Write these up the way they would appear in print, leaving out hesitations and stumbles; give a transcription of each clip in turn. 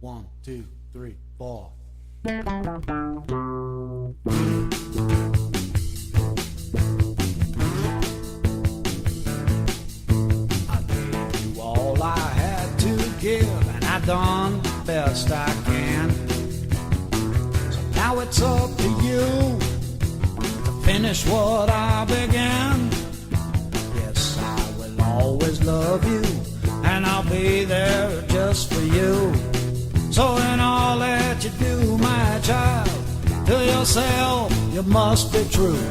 1, 2, 3, 4. All I had to give, and I done the best I can. So now it's up to you to finish what I began. Yes, I will always love you, and I'll be there just for you. So in all that you do, my child, to yourself you must be true.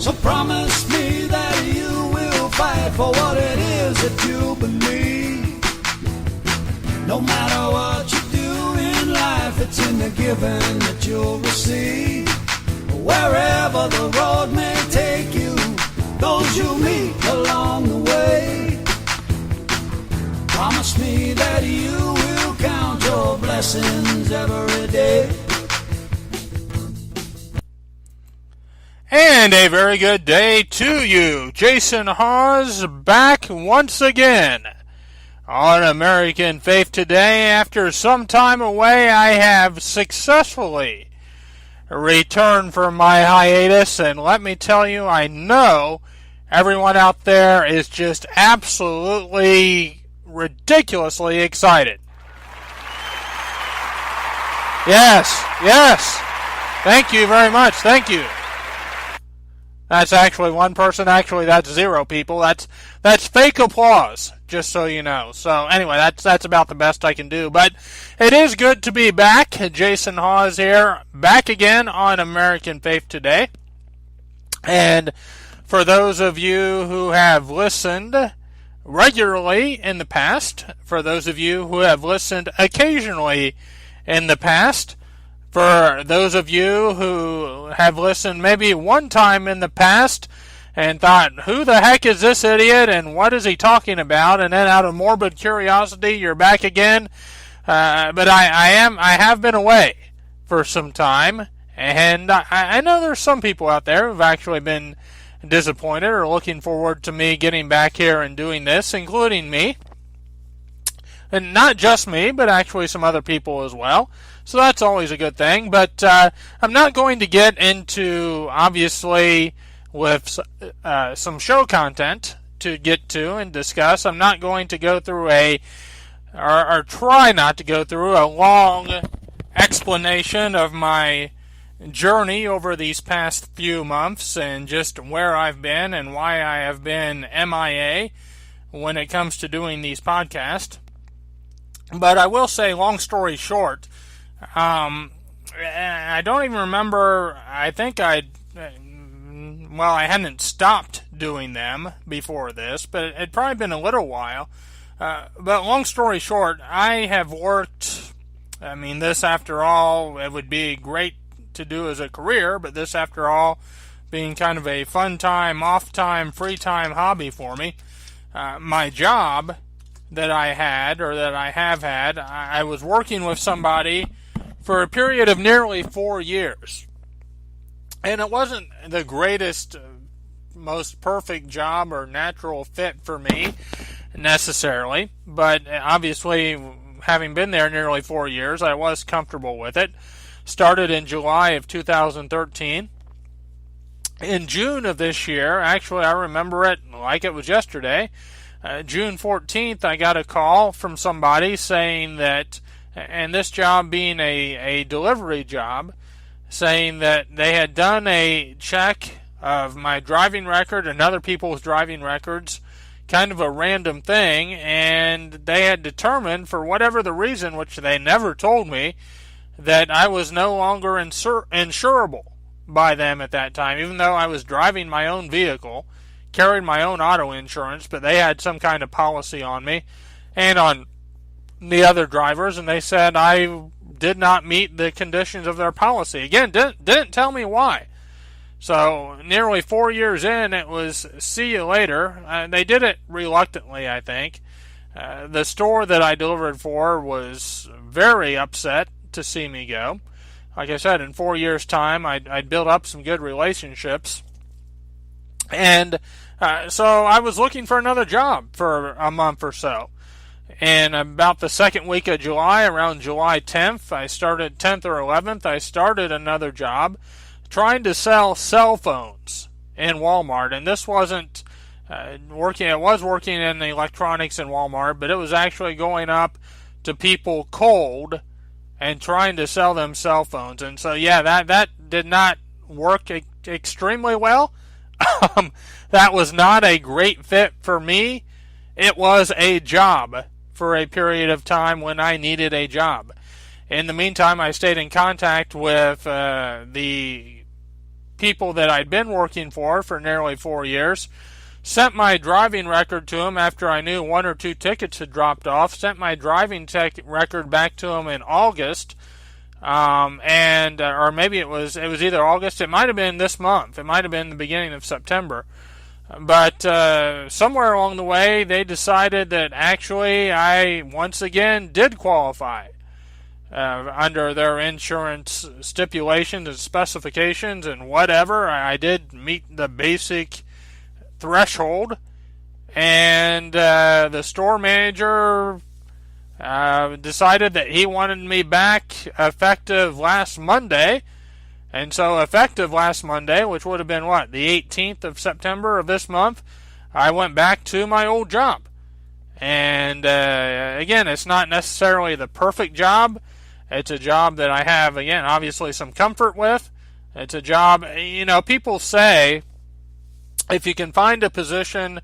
So promise me that you will fight for what it is that you believe. No matter what you do in life, it's in the giving that you'll receive. Wherever the road may take you, those you meet along the way, promise me that you will count your blessings every day. And a very good day to you. Jason Hawes back once again on American Faith Today. After some time away, I have successfully returned from my hiatus, and let me tell you, I know everyone out there is just absolutely ridiculously excited. Yes. Thank you very much. Thank you. That's actually one person. Actually, that's 0 people. That's fake applause, just so you know. So anyway, that's about the best I can do. But it is good to be back. Jason Hawes here, back again on American Faith Today. And for those of you who have listened regularly in the past, for those of you who have listened occasionally in the past, for those of you who have listened maybe one time in the past and thought, who the heck is this idiot and what is he talking about? And then out of morbid curiosity, you're back again. But I have been away for some time, and I know there's some people out there who've actually been disappointed or looking forward to me getting back here and doing this, including me. And not just me, but actually some other people as well. So that's always a good thing. But I'm not going to get into, obviously, with some show content to get to and discuss. I'm not going to go through or try not to go through a long explanation of my journey over these past few months and just where I've been and why I have been MIA when it comes to doing these podcasts. But I will say, long story short, I don't even remember, I think I hadn't stopped doing them before this, but it had probably been a little while. But long story short, I have worked, this after all, it would be great to do as a career, but this after all being kind of a fun time, off time, free time hobby for me. My job that I had, or that I have had, I was working with somebody for a period of nearly 4 years. And it wasn't the greatest, most perfect job or natural fit for me, necessarily. But obviously, having been there nearly 4 years, I was comfortable with it. Started in July of 2013. In June of this year, actually I remember it like it was yesterday, June 14th, I got a call from somebody saying that, and this job being a delivery job, saying that they had done a check of my driving record and other people's driving records, kind of a random thing, and they had determined, for whatever the reason, which they never told me, that I was no longer insurable by them at that time, even though I was driving my own vehicle, carried my own auto insurance, but they had some kind of policy on me and on the other drivers, and they said I did not meet the conditions of their policy. Again, didn't tell me why. So nearly 4 years in, it was see you later. They did it reluctantly, I think. The store that I delivered for was very upset to see me go. Like I said, in 4 years' time, I'd built up some good relationships. And so I was looking for another job for a month or so. And about the second week of July, around July 10th, 10th or 11th, I started another job trying to sell cell phones in Walmart. And this wasn't working, it was working in the electronics in Walmart, but it was actually going up to people cold and trying to sell them cell phones. And so, yeah, that did not work extremely well. That was not a great fit for me. It was a job for a period of time when I needed a job. In the meantime, I stayed in contact with the people that I'd been working for nearly 4 years. Sent my driving record to them after I knew 1 or 2 tickets had dropped off. Sent my driving record back to them in August, or maybe it was either August. It might have been this month. It might have been the beginning of September. But somewhere along the way, they decided that actually I once again did qualify under their insurance stipulations and specifications and whatever. I did meet the basic threshold, and the store manager decided that he wanted me back effective last Monday. And so effective last Monday, which would have been the 18th of September of this month, I went back to my old job. And again, it's not necessarily the perfect job. It's a job that I have, again, obviously some comfort with. It's a job, people say if you can find a position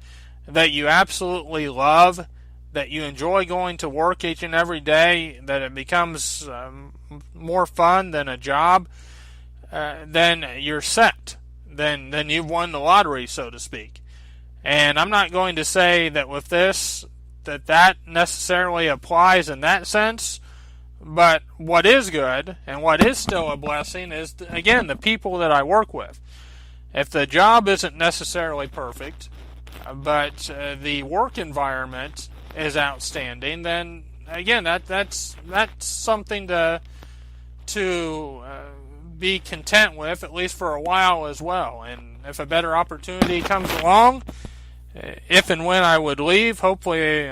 that you absolutely love, that you enjoy going to work each and every day, that it becomes more fun than a job, then you're set. Then you've won the lottery, so to speak. And I'm not going to say that with this, that necessarily applies in that sense. But what is good, and what is still a blessing, is, again, the people that I work with. If the job isn't necessarily perfect, but the work environment is outstanding, then, again, that's something to be content with, at least for a while as well. And if a better opportunity comes along, if and when I would leave, hopefully,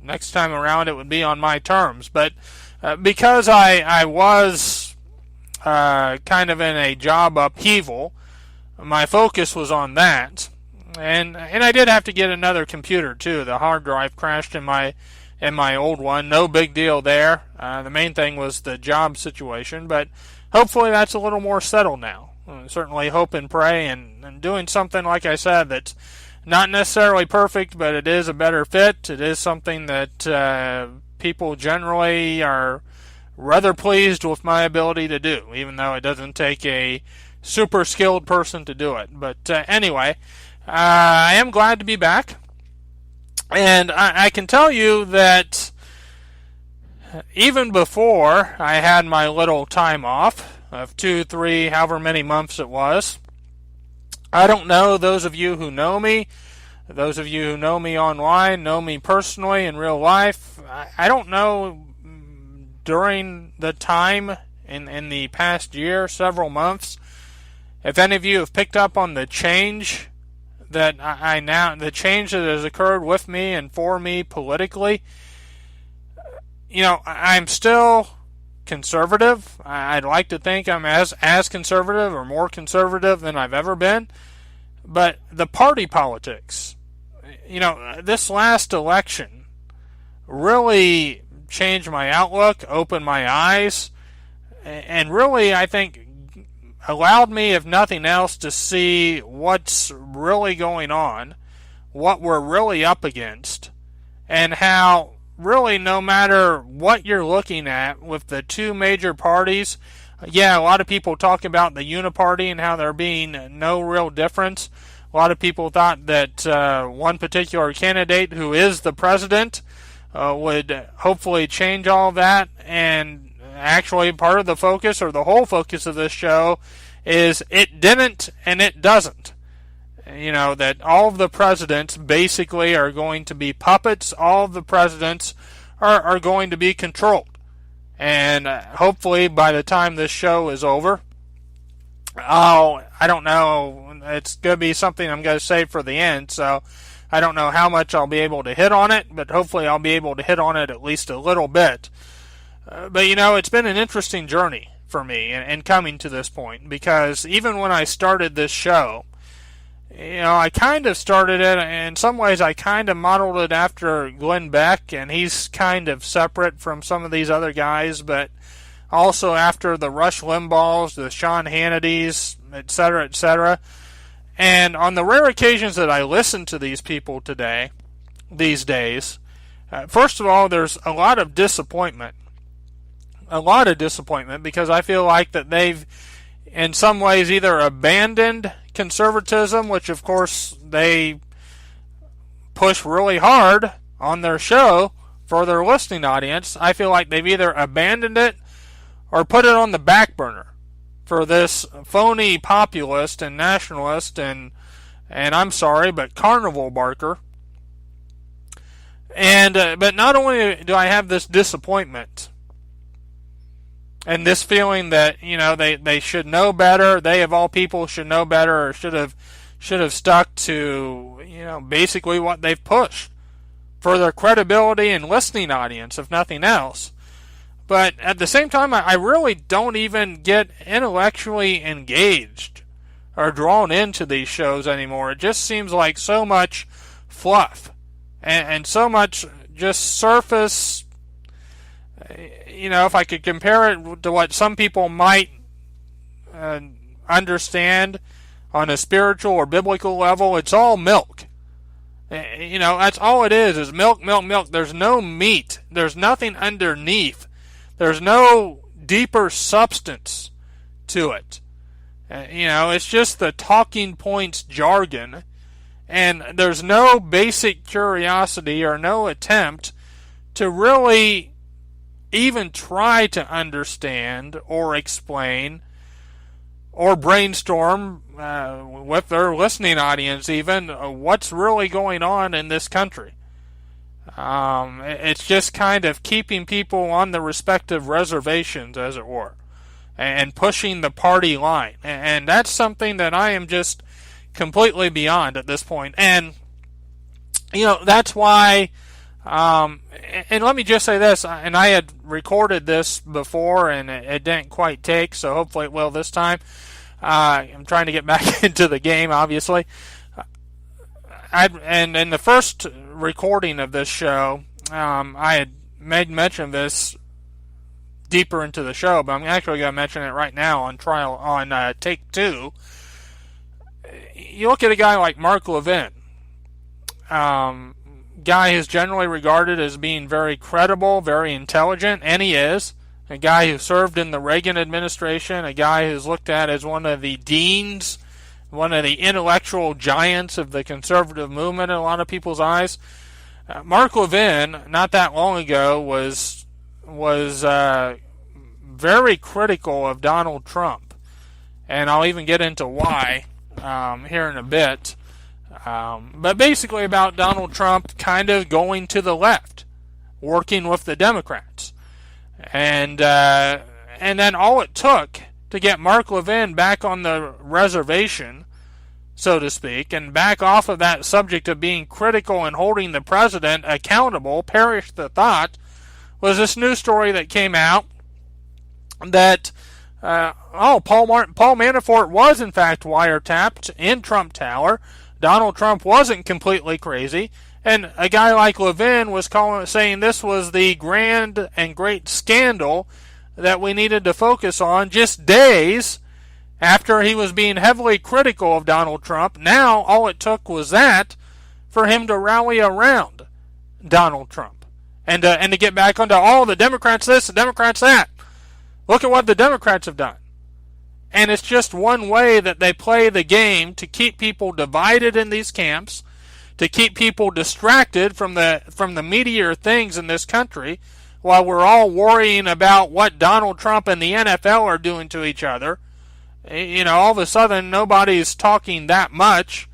next time around it would be on my terms. But because I was kind of in a job upheaval, my focus was on that. And I did have to get another computer too. The hard drive crashed in my old one. No big deal there. The main thing was the job situation, but hopefully that's a little more settled now. Certainly hope and pray, and doing something, like I said, that's not necessarily perfect, but it is a better fit. It is something that people generally are rather pleased with my ability to do, even though it doesn't take a super skilled person to do it. But anyway, I am glad to be back. And I can tell you that even before I had my little time off of 2, 3, however many months it was, I don't know, those of you who know me, those of you who know me online, know me personally in real life, I don't know during the time in the past year, several months, if any of you have picked up on the change that the change that has occurred with me and for me politically. I'm still conservative. I'd like to think I'm as conservative or more conservative than I've ever been. But the party politics, this last election really changed my outlook, opened my eyes, and really, I think, allowed me, if nothing else, to see what's really going on, what we're really up against, and how really no matter what you're looking at with the two major parties, a lot of people talk about the uniparty and how there being no real difference. A lot of people thought that one particular candidate, who is the president, would hopefully change all that, and actually part of the focus, or the whole focus of this show, is it didn't and it doesn't. That all of the presidents basically are going to be puppets. All of the presidents are going to be controlled. And hopefully by the time this show is over, I don't know, it's going to be something I'm going to save for the end, so I don't know how much I'll be able to hit on it, but hopefully I'll be able to hit on it at least a little bit. But it's been an interesting journey for me in coming to this point, because even when I started this show, I kind of started it, in some ways I kind of modeled it after Glenn Beck, and he's kind of separate from some of these other guys, but also after the Rush Limbaughs, the Sean Hannitys, etc., etc. And on the rare occasions that I listen to these people these days, first of all, there's a lot of disappointment. Because I feel like that they've, in some ways, either abandoned conservatism, which of course they push really hard on their show for their listening audience. I feel like they've either abandoned it or put it on the back burner for this phony populist and nationalist and I'm sorry, but carnival barker. And but not only do I have this disappointment and this feeling that they should know better, they of all people should know better, or should have stuck to basically what they've pushed for their credibility and listening audience, if nothing else. But at the same time, I really don't even get intellectually engaged or drawn into these shows anymore. It just seems like so much fluff and so much just surface. If I could compare it to what some people might understand on a spiritual or biblical level, it's all milk. That's all it is milk, milk, milk. There's no meat. There's nothing underneath. There's no deeper substance to it. It's just the talking points jargon, and there's no basic curiosity or no attempt to really even try to understand or explain or brainstorm with their listening audience even what's really going on in this country. It's just kind of keeping people on the respective reservations, as it were, and pushing the party line. And that's something that I am just completely beyond at this point. And, that's why, and let me just say this, and I had recorded this before and it didn't quite take, so hopefully it will this time. I'm trying to get back into the game, obviously. And in the first recording of this show, I had made mention of this deeper into the show, but I'm actually going to mention it right now on take 2. You look at a guy like Mark Levin, guy who's generally regarded as being very credible, very intelligent, and he is. A guy who served in the Reagan administration, a guy who's looked at as one of the deans, one of the intellectual giants of the conservative movement in a lot of people's eyes. Mark Levin, not that long ago, was very critical of Donald Trump, and I'll even get into why here in a bit. But basically about Donald Trump kind of going to the left, working with the Democrats. And then all it took to get Mark Levin back on the reservation, so to speak, and back off of that subject of being critical and holding the president accountable, perish the thought, was this new story that came out that Paul Manafort was in fact wiretapped in Trump Tower. Donald Trump wasn't completely crazy. And a guy like Levin was saying this was the grand and great scandal that we needed to focus on just days after he was being heavily critical of Donald Trump. Now, all it took was that for him to rally around Donald Trump and to get back onto all the Democrats this, the Democrats that. Look at what the Democrats have done. And it's just one way that they play the game to keep people divided in these camps, to keep people distracted from the meatier things in this country, while we're all worrying about what Donald Trump and the NFL are doing to each other. All of a sudden, nobody's talking that much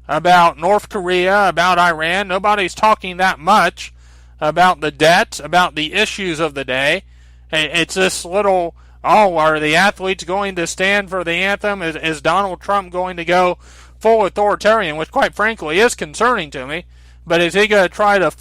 about North Korea, about Iran. Nobody's talking that much about the debt, about the issues of the day. It's this little, are the athletes going to stand for the anthem? Is Donald Trump going to go full authoritarian, which quite frankly is concerning to me. But is he going to try to